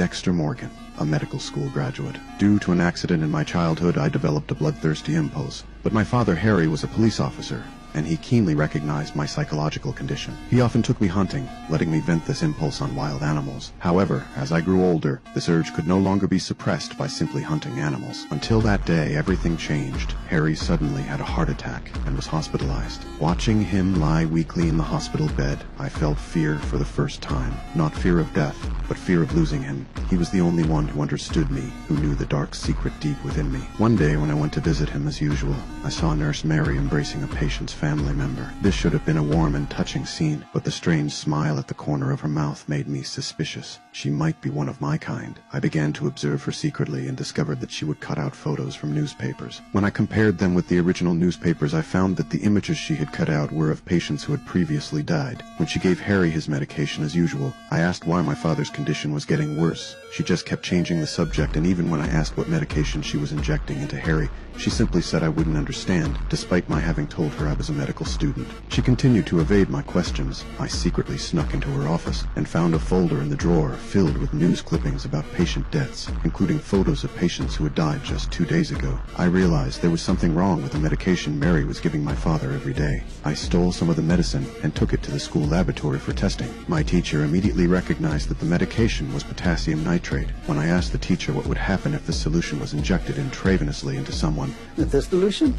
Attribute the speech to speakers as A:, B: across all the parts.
A: Dexter Morgan, a medical school graduate. Due to an accident in my childhood, I developed a bloodthirsty impulse. But my father, Harry, was a police officer, and he keenly recognized my psychological condition. He often took me hunting, letting me vent this impulse on wild animals. However, as I grew older, this urge could no longer be suppressed by simply hunting animals. Until that day, everything changed. Harry suddenly had a heart attack and was hospitalized. Watching him lie weakly in the hospital bed, I felt fear for the first time. Not fear of death, but fear of losing him. He was the only one who understood me, who knew the dark secret deep within me. One day when I went to visit him as usual, I saw Nurse Mary embracing a patient's family member. This should have been a warm and touching scene, but the strange smile at the corner of her mouth made me suspicious. She might be one of my kind. I began to observe her secretly and discovered that she would cut out photos from newspapers. When I compared them with the original newspapers, I found that the images she had cut out were of patients who had previously died. When she gave Harry his medication as usual, I asked why my father's condition was getting worse. She just kept changing the subject, and even when I asked what medication she was injecting into Harry, she simply said I wouldn't understand, despite my having told her I was a medical student. She continued to evade my questions. I secretly snuck into her office and found a folder in the drawer filled with news clippings about patient deaths, including photos of patients who had died just 2 days ago. I realized there was something wrong with the medication Mary was giving my father every day. I stole some of the medicine and took it to the school laboratory for testing. My teacher immediately recognized that the medication was potassium nitrate. When I asked the teacher what would happen if the solution was injected intravenously into someone,
B: This dilution?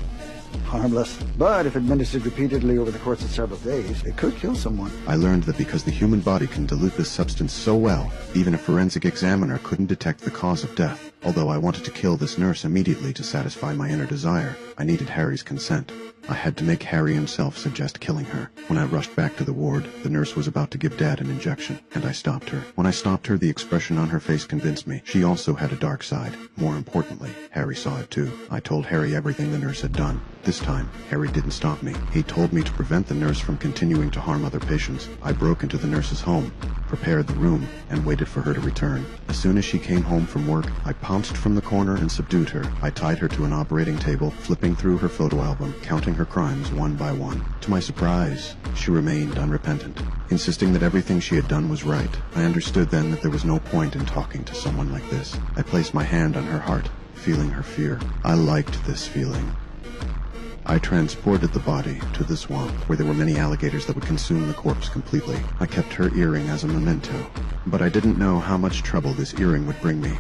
B: Harmless. But if administered repeatedly over the course of several days, it could kill someone.
A: I learned that because the human body can dilute this substance so well, even a forensic examiner couldn't detect the cause of death. Although I wanted to kill this nurse immediately to satisfy my inner desire, I needed Harry's consent. I had to make Harry himself suggest killing her. When I rushed back to the ward, the nurse was about to give Dad an injection, and I stopped her. When I stopped her, the expression on her face convinced me. She also had a dark side. More importantly, Harry saw it too. I told Harry everything the nurse had done. This time, Harry didn't stop me. He told me to prevent the nurse from continuing to harm other patients. I broke into the nurse's home, prepared the room, and waited for her to return. As soon as she came home from work, I pounced from the corner and subdued her. I tied her to an operating table, flipping through her photo album, counting her crimes one by one. To my surprise, she remained unrepentant, insisting that everything she had done was right. I understood then that there was no point in talking to someone like this. I placed my hand on her heart, feeling her fear. I liked this feeling. I transported the body to the swamp, where there were many alligators that would consume the corpse completely. I kept her earring as a memento, but I didn't know how much trouble this earring would bring me.